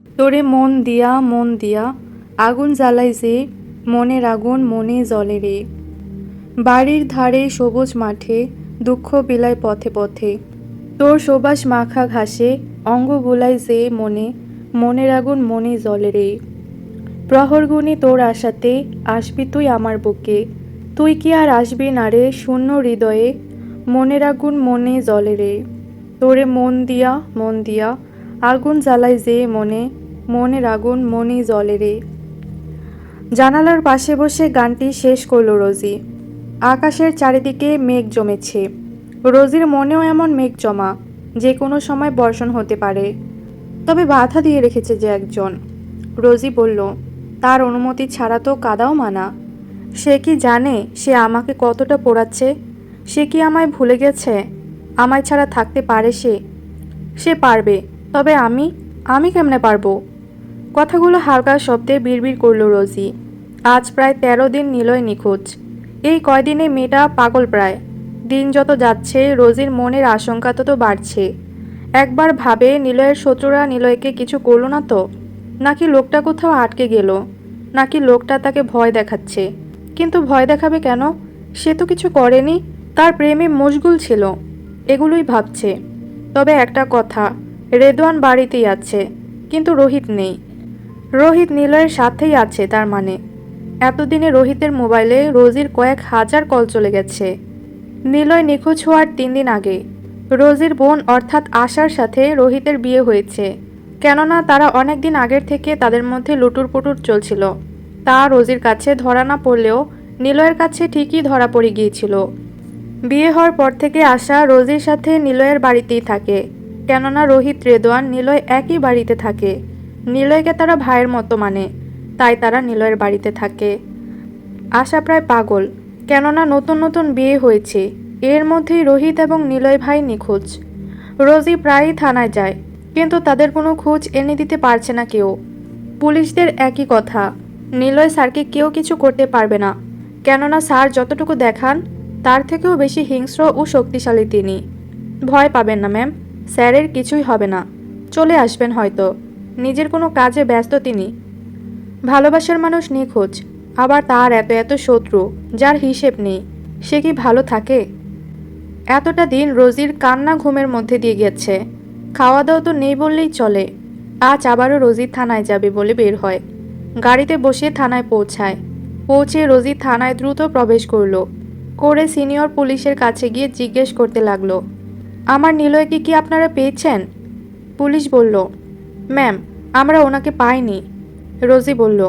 তোরে মন দিয়া আগুন জ্বালাই যে, মনের আগুন মনে জ্বলে রে। বাড়ির ধারে সবুজ মাঠে দুঃখ বিলায় পথে পথে, তোর সুবাস মাখা ঘাসে অঙ্গ বুলাই যে মনে, মনের আগুন মনে জ্বলে রে। প্রহরগুনি তোর আশাতে আসবি তুই আমার বুকে, তুই কি আর আসবি না রে শূন্য হৃদয়ে, মনের আগুন মনে জ্বলে রে। তোরে মন দিয়া আগুন জ্বালাই যে মনে, মনের আগুন মনে জ্বলে রে। জানালার পাশে বসে গানটি শেষ করল রোজি। আকাশের চারিদিকে মেঘ জমেছে। রোজির মনেও এমন মেঘ জমা, যে কোনো সময় বর্ষণ হতে পারে। তবে বাধা দিয়ে রেখেছে যে একজন। রোজি বলল, তার অনুমতি ছাড়া তো কাদাও মানা। সে কি জানে সে আমাকে কতটা পোড়াচ্ছে? সে কি আমায় ভুলে গেছে? আমায় ছাড়া থাকতে পারে সে? সে পারবে, তবে আমি কেমনে পারবো? কথাগুলো হালকা শব্দে বিড়বিড় করল রোজি। আজ প্রায় 13 দিন নিলয় নিখোঁজ। এই কয়দিনে মেয়েটা পাগল প্রায়। দিন যত যাচ্ছে রোজির মনের আশঙ্কা তত বাড়ছে। একবার ভাবে নিলয়ের শত্রুরা নিলয়কে কিছু করলো না তো? নাকি লোকটা কোথাও আটকে গেল? নাকি লোকটা তাকে ভয় দেখাচ্ছে? কিন্তু ভয় দেখাবে কেন? সে তো কিছু করেনি, তার প্রেমে মশগুল ছিল। এগুলোই ভাবছে। তবে একটা কথা, রেদওয়ান বাড়িতেই আছে, কিন্তু রোহিত নেই। রোহিত নিলয়ের সাথেই আছে তার মানে। এতদিনে রোহিতের মোবাইলে রোজির কয়েক হাজার কল চলে গেছে। নিলয় নিখোঁজ হওয়ার 3 দিন আগে রোজির বোন অর্থাৎ আশার সাথে রোহিতের বিয়ে হয়েছে। কেননা তারা অনেক দিন আগের থেকে তাদের মধ্যে লুটুর পুটুর চলছিল। তা রোজির কাছে ধরা না পড়লেও নিলয়ের কাছে ঠিকই ধরা পড়ে গিয়েছিল। বিয়ে হওয়ার পর থেকে আশা রোজির সাথে নিলয়ের বাড়িতেই থাকে। কেননা রোহিত রেদওয়ান নিলয় একই বাড়িতে থাকে। নিলয়কে তারা ভাইয়ের মতো মানে, তাই তারা নিলয়ের বাড়িতে থাকে। আশা প্রায় পাগল, কেননা নতুন নতুন বিয়ে হয়েছে। এর মধ্যেই রোহিত এবং নিলয় ভাই নিখোঁজ। রোজি প্রায়ই থানায় যায়, কিন্তু তাদের কোনো খোঁজ এনে দিতে পারছে না কেউ। পুলিশদের একই কথা, নিলয় স্যারকে কেউ কিছু করতে পারবে না। কেননা স্যার যতটুকু দেখান তার থেকেও বেশি হিংস্র ও শক্তিশালী তিনি। ভয় পাবেন না ম্যাম, স্যারের কিছুই হবে না। চলে আসবেন হয়তো, নিজের কোনো কাজে ব্যস্ত তিনি। ভালোবাসার মানুষ নিখোঁজ, আবার তার এত এত শত্রু যার হিসেব নেই, সে কি ভালো থাকে? এতটা দিন রোজির কান্না ঘুমের মধ্যে দিয়ে গেছে। খাওয়া দাওয়া তো নেই বললেই চলে। আজ আবারও রোজি থানায় যাবে বলে বের হয়। গাড়িতে বসে থানায় পৌঁছায়। পৌঁছে রোজি থানায় দ্রুত প্রবেশ করলো। করে সিনিয়র পুলিশের কাছে গিয়ে জিজ্ঞেস করতে লাগলো, আমার নিলয়কে কি আপনারা পেয়েছেন? পুলিশ বলল, ম্যাম, আমরা ওনাকে পাইনি। রোজি বলল,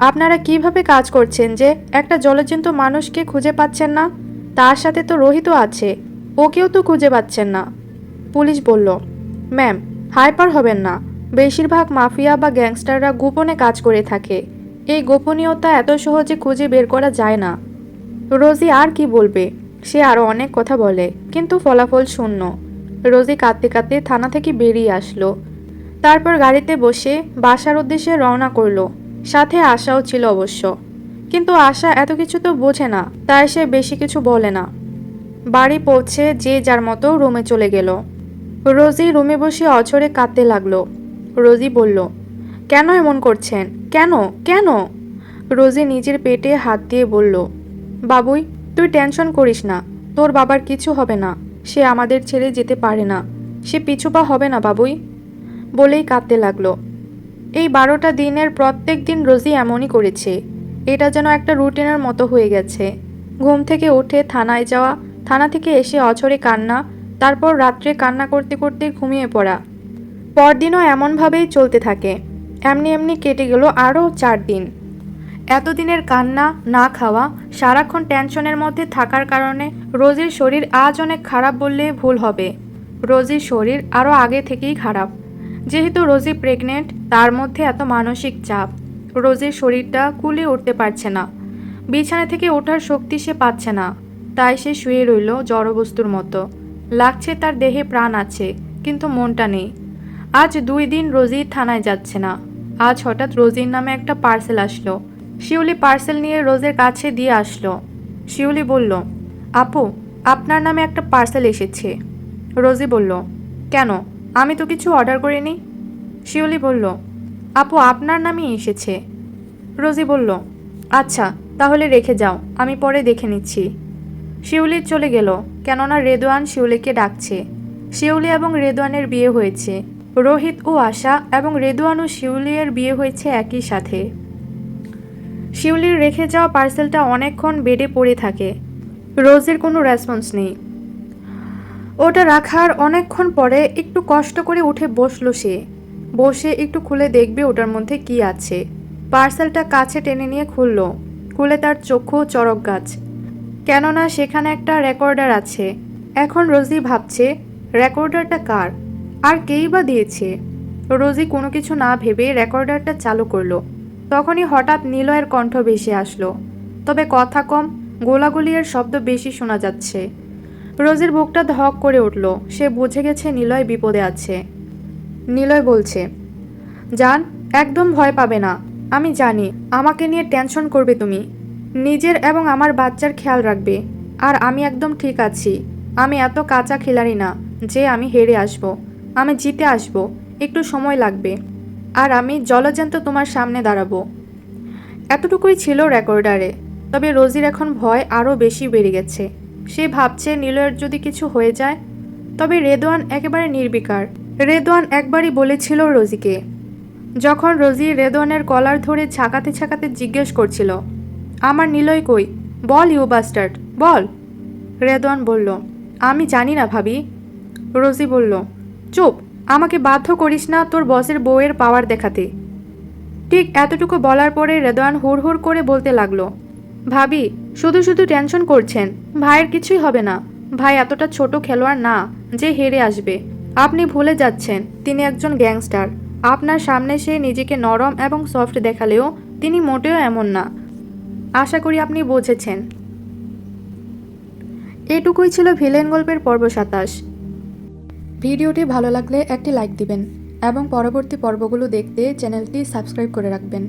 আপনারা কিভাবে কাজ করছেন যে একটা জলজ্যান্ত মানুষকে খুঁজে পাচ্ছেন না? তার সাথে তো রোহিতও আছে, ওকেও তো খুঁজে পাচ্ছেন না। পুলিশ বলল, ম্যাম, হাইপার হবেন না। বেশিরভাগ মাফিয়া বা গ্যাংস্টাররা গোপনে কাজ করে থাকে। এই গোপনীয়তা এত সহজে খুঁজে বের করা যায় না। রোজি আর কি বলবে? সে আরো অনেক কথা বলে, কিন্তু ফলাফল শূন্য। রোজি কাঁদতে কাঁদতে থানা থেকে বেরিয়ে আসলো। তারপর গাড়িতে বসে বাসার উদ্দেশ্যে রওনা করলো। সাথে আশাও ছিল অবশ্য, কিন্তু আশা এত কিছু তো বোঝে না, তাই সে বেশি কিছু বলে না। বাড়ি পৌঁছে যে যার মতো রুমে চলে গেল। রোজি রুমে বসে অঝরে কাঁদতে লাগলো। রোজি বলল, কেন এমন করছেন? কেন কেন? রোজি নিজের পেটে হাত দিয়ে বলল, বাবুই, তুই টেনশন করিস না। তোর বাবার কিছু হবে না। সে আমাদের ছেড়ে যেতে পারে না। সে পিছুপা হবে না বাবুই। বলেই কাঁদতে লাগলো। এই 12টা দিনের প্রত্যেক দিন রোজি এমনই করেছে। এটা যেন একটা রুটিনের মতো হয়ে গেছে। ঘুম থেকে উঠে থানায় যাওয়া, থানা থেকে এসে অঝরে কান্না, তারপর রাত্রে কান্না করতে করতে ঘুমিয়ে পড়া। পরদিনও এমনভাবেই চলতে থাকে। এমনি এমনি কেটে গেল আরও 4 দিন। এতদিনের কান্না, না খাওয়া, সারাক্ষণ টেনশনের মধ্যে থাকার কারণে রোজির শরীর আজ অনেক খারাপ বললে ভুল হবে। রোজির শরীর আরও আগে থেকেই খারাপ। যেহেতু রোজি প্রেগনেন্ট, তার মধ্যে এত মানসিক চাপ। রোজির শরীরটা কুলিয়ে উঠতে পারছে না। বিছানা থেকে ওঠার শক্তি সে পাচ্ছে না। তাই সে শুয়ে রইল জড়বস্তুর মতো। লাগছে তার দেহে প্রাণ আছে, কিন্তু মনটা নেই। আজ 2 দিন রোজি থানায় যাচ্ছে না। আজ হঠাৎ রোজির নামে একটা পার্সেল আসলো। শিউলি পার্সেল নিয়ে রোজের কাছে দিয়ে আসলো। শিউলি বলল, আপু, আপনার নামে একটা পার্সেল এসেছে। রোজি বলল, কেন? আমি তো কিছু অর্ডার করিনি। শিউলি বলল, আপু আপনার নামই এসেছে। রোজি বলল, আচ্ছা তাহলে রেখে যাও, আমি পরে দেখে নিচ্ছি। শিউলি চলে গেল, কেননা রেদওয়ান শিউলিকে ডাকছে। শিউলি এবং রেদওয়ানের বিয়ে হয়েছে। রোহিত ও আশা এবং রেদওয়ান ও শিউলির বিয়ে হয়েছে একই সাথে। শিউলির রেখে যাওয়া পার্সেলটা অনেকক্ষণ বেডে পড়ে থাকে। রোজের কোনো রেসপন্স নেই। ওটা রাখার অনেকক্ষণ পরে একটু কষ্ট করে উঠে বসলো সে। বসে একটু খুলে দেখবে ওটার মধ্যে কি আছে। পার্সেলটা কাছে টেনে নিয়ে খুলল। খুলে তার চক্ষু চড়ক গাছ, কেননা সেখানে একটা রেকর্ডার আছে। এখন রোজি ভাবছে রেকর্ডারটা কার, আর কেই বা দিয়েছে। রোজি কোনো কিছু না ভেবে রেকর্ডারটা চালু করলো। তখনই হঠাৎ নিলয়ের কণ্ঠ ভেসে আসলো, তবে কথা কম, গোলাগুলির শব্দ বেশি শোনা যাচ্ছে। রোজির বুকটা ধক করে উঠল। সে বুঝে গেছে নিলয় বিপদে আছে। নিলয় বলছে, জান, একদম ভয় পাবে না। আমি জানি আমাকে নিয়ে টেনশন করবে তুমি। নিজের এবং আমার বাচ্চার খেয়াল রাখবে। আর আমি একদম ঠিক আছি। আমি এত কাঁচা খিলাড়ি না যে আমি হেরে আসব। আমি জিতে আসব, একটু সময় লাগবে। আর আমি জলজ্যান্ত তোমার সামনে দাঁড়াবো। এতটুকুই ছিল রেকর্ডারে। তবে রোজির এখন ভয় আরও বেশি বেড়ে গেছে। সে ভাবছে নিলয়ের যদি কিছু হয়ে যায়। তবে রেদওয়ান একেবারে নির্বিকার। রেদওয়ান একবারই বলেছিল রোজিকে, যখন রোজি রেদওয়ানের কলার ধরে ছাকাতে ছাকাতে জিজ্ঞেস করছিল, আমার নিলয় কই, বল ইউ বাস্টার্ড, বল। রেদওয়ান বলল, আমি জানি না ভাবি। রোজি বলল, চুপ, আমাকে বাধ্য করিস না তোর বসের বউয়ের পাওয়ার দেখাতে। ঠিক এতটুকু বলার পরে রেদওয়ান হুড় হুড় করে বলতে লাগলো, ভাবি শুধু শুধু টেনশন করছেন, ভাইয়ের কিছুই হবে না। ভাই এতটা ছোট খেলোয়াড় না যে হেরে আসবে। আপনি ভুলে যাচ্ছেন তিনি একজন গ্যাংস্টার। আপনার সামনে সে নিজেকে নরম এবং সফট দেখালেও তিনি মোটেও এমন না। আশা করি আপনি বুঝেছেন। এটুকুই ছিল ভিলেন গল্পের পর্ব 27। ভিডিওটি ভালো লাগলে একটি লাইক দিবেন এবং পরবর্তী পর্বগুলো দেখতে চ্যানেলটি সাবস্ক্রাইব করে রাখবেন।